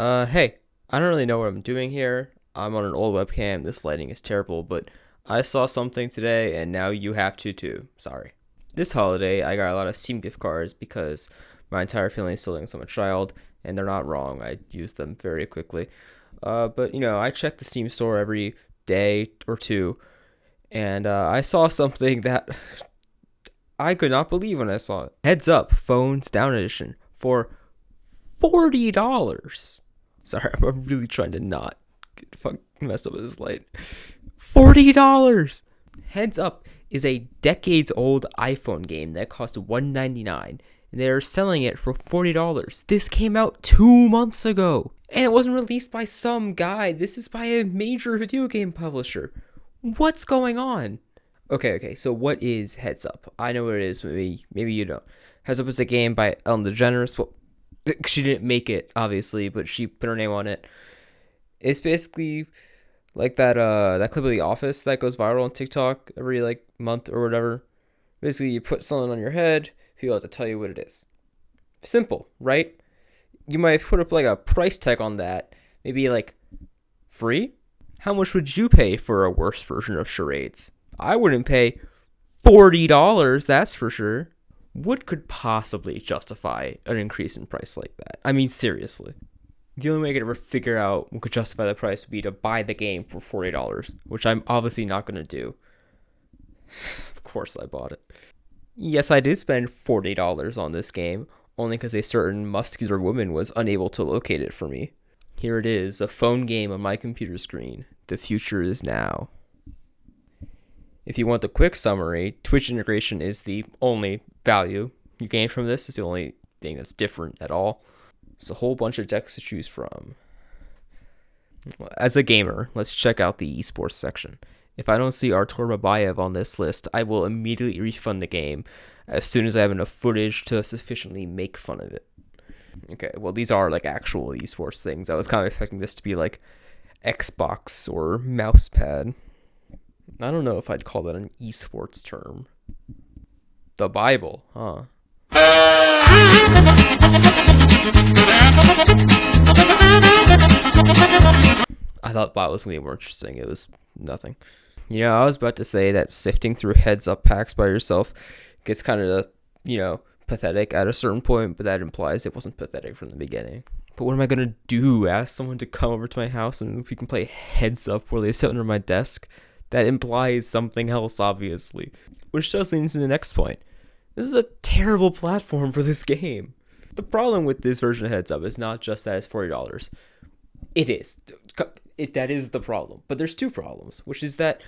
Hey, I don't really know what I'm doing here. I'm on an old webcam. This lighting is terrible, but I saw something today, and now you have to too. Sorry. This holiday, I got a lot of Steam gift cards because my entire family is still doing summer child, and they're not wrong. I use them very quickly. But I check the Steam store every day or two, and I saw something that I could not believe when I saw it. Heads up, phones down edition for $40. Sorry, I'm really trying to not mess up with this light. $40. Heads Up is a decades old iPhone game that cost $199, and they're selling it for $40. This came out 2 months ago, and it wasn't released by some guy. This is by a major video game publisher. What's going on? Okay, so what is Heads Up? I know what it is, maybe you don't. Heads Up is a game by Ellen DeGeneres. Well, she didn't make it, obviously, but she put her name on it. It's basically like that clip of The Office that goes viral on TikTok every month or whatever. Basically, you put something on your head, people have to tell you what it is. Simple, right? You might put up a price tag on that, maybe free. How much would you pay for a worse version of charades? I wouldn't pay $40, that's for sure. What could possibly justify an increase in price like that? I mean, seriously. The only way I could ever figure out what could justify the price would be to buy the game for $40, which I'm obviously not going to do. Of course I bought it. Yes, I did spend $40 on this game, only because a certain muscular woman was unable to locate it for me. Here it is, a phone game on my computer screen. The future is now. If you want the quick summary, Twitch integration is the only value you gain from this. It's the only thing that's different at all. It's a whole bunch of decks to choose from. As a gamer, let's check out the esports section. If I don't see Artur Babayev on this list, I will immediately refund the game as soon as I have enough footage to sufficiently make fun of it. Okay, well, these are actual esports things. I was kind of expecting this to be Xbox or MatPat. I don't know if I'd call that an esports term. The Bible, huh? I thought Bible was going to be more interesting. It was nothing. I was about to say that sifting through Heads Up packs by yourself gets kind of, pathetic at a certain point, but that implies it wasn't pathetic from the beginning. But what am I going to do? Ask someone to come over to my house and we can play Heads Up where they sit under my desk? That implies something else, obviously. Which does lead into the next point. This is a terrible platform for this game. The problem with this version of Heads Up is not just that it's $40. It is. That is the problem. But there's two problems, which is that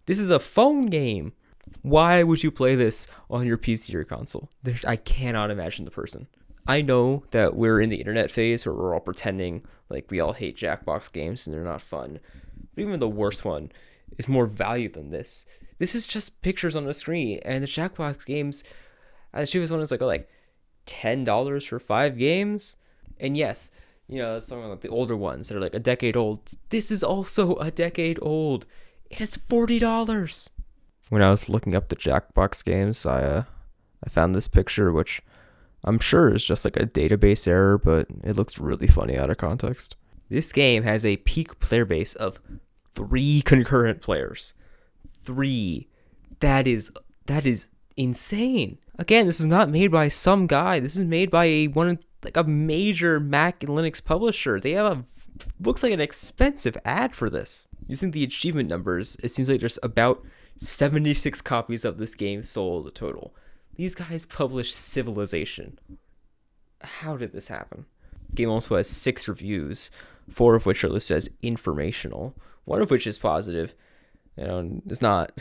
this is a phone game. Why would you play this on your PC or console? I cannot imagine the person. I know that we're in the internet phase where we're all pretending like we all hate Jackbox games and they're not fun. But even the worst one is more value than this. This is just pictures on a screen, and the Jackbox games, the cheapest one is $10 for 5 games. And yes, some of the older ones that are a decade old. This is also a decade old. It is $40. When I was looking up the Jackbox games, I found this picture, which I'm sure is just a database error, but it looks really funny out of context. This game has a peak player base of 3 concurrent players. 3. That is insane. Again, this is not made by some guy. This is made by a major Mac and Linux publisher. They have looks like an expensive ad for this. Using the achievement numbers, it seems like there's about 76 copies of this game sold total. These guys published Civilization. How did this happen? The game also has 6 reviews, 4 of which are listed as informational, one of which is positive. It's not.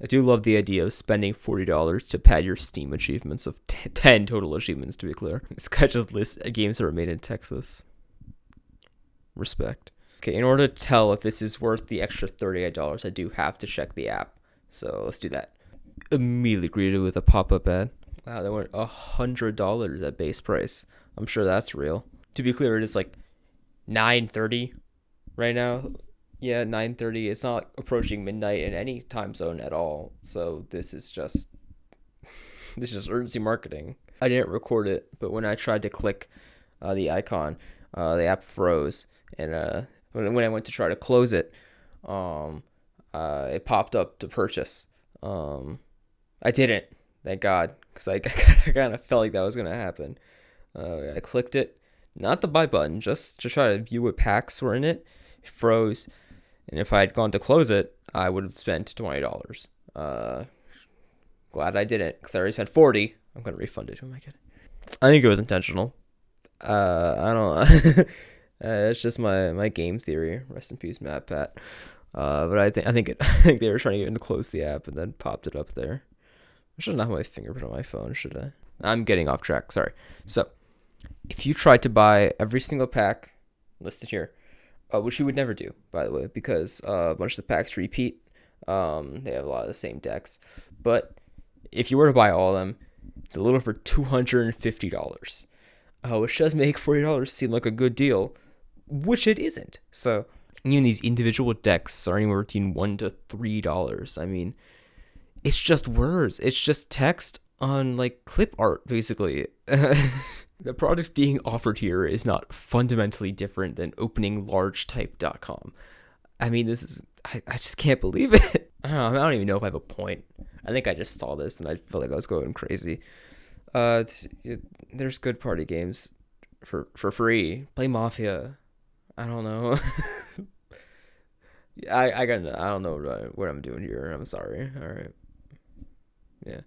I do love the idea of spending $40 to pad your Steam achievements of 10 total achievements, to be clear. This guy just lists games that were made in Texas. Respect. Okay, in order to tell if this is worth the extra $38, I do have to check the app. So let's do that. Immediately greeted with a pop-up ad. Wow, they went $100 at base price. I'm sure that's real. To be clear, it is $9:30 right now. Yeah, 9:30. It's not approaching midnight in any time zone at all. So this is just urgency marketing. I didn't record it, but when I tried to click the icon, The app froze, and when I went to try to close it, um, it popped up to purchase. Um, I didn't, thank God, because I kind of felt like that was gonna happen. I clicked it, not the buy button, just to try to view what packs were in it. It froze, and if I had gone to close it, I would have spent $20. Glad I didn't, because I already spent 40. I'm gonna refund it. Who am I kidding? I think it was intentional. I don't know. It's just my game theory. Rest in peace, MatPat. But I think they were trying to get him to close the app and then popped it up there. I should not have my fingerprint on my phone, should I? I'm getting off track. Sorry. So, if you tried to buy every single pack listed here, which you would never do, by the way, because a bunch of the packs repeat. They have a lot of the same decks, but if you were to buy all of them, it's a little for $250, which does make $40 seem like a good deal, which it isn't. So even these individual decks are anywhere between $1 to $3. I mean, it's just words. It's just text on like clip art, basically. The product being offered here is not fundamentally different than openinglargetype.com. I mean, I just can't believe it. I don't even know if I have a point. I think I just saw this and I felt like I was going crazy. There's good party games for free. Play Mafia. I don't know. I don't know what I'm doing here. I'm sorry. All right. Yeah.